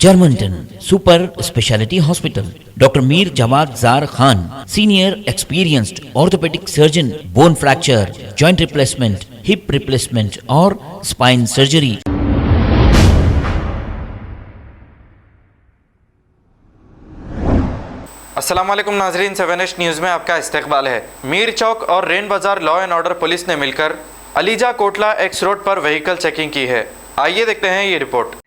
Germanton super speciality hospital, doctor Mir Jawad Zar Khan, senior experienced orthopaedic surgeon, bone fracture, joint replacement, hip replacement और spine surgery. अस्सलाम वालेकुम नाजरीन, 7H news में आपका इस्तकबाल है। मीर चौक और रेन बाजार लॉ एंड ऑर्डर पुलिस ने मिलकर अलीजा कोटला एक्स रोड पर व्हीकल चेकिंग की है। आइए देखते हैं ये रिपोर्ट।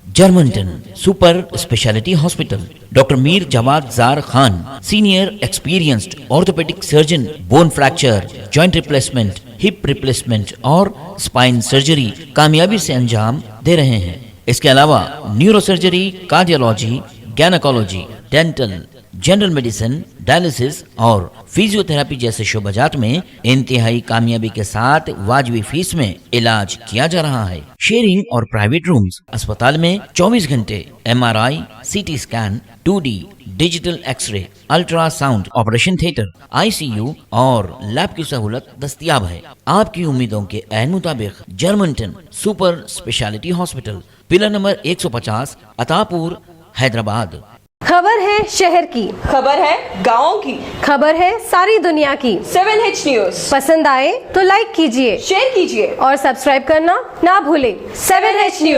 Germanten super speciality hospital, doctor Mir Jawad Zar Khan, senior experienced orthopaedic surgeon, bone fracture, joint replacement, hip replacement और स्पाइन सर्जरी कामयाबी से अंजाम दे रहे हैं। इसके अलावा neuro surgery, cardiology, gynaecology, dental, general medicine, dialysis और फिजियोथेरेपी जैसे शोबाजात में इंतहाई कामयाबी के साथ वाजबी फीस में इलाज किया जा रहा है। शेयरिंग और प्राइवेट रूम्स, अस्पताल में 24 घंटे MRI, CT scan, 2D digital x ray, ultrasound, operation theatre, ICU और लैब की सहूलत दस्तयाब है। आपकी उम्मीदों के ऐन मुताबिक Germanten super speciality hospital, pillar number 150, Attapur, Hyderabad. खबर है शहर की, खबर है गाँव की, खबर है सारी दुनिया की। 7H न्यूज़ पसंद आए तो लाइक कीजिए, शेयर कीजिए और सब्सक्राइब करना ना भूलें। 7H news.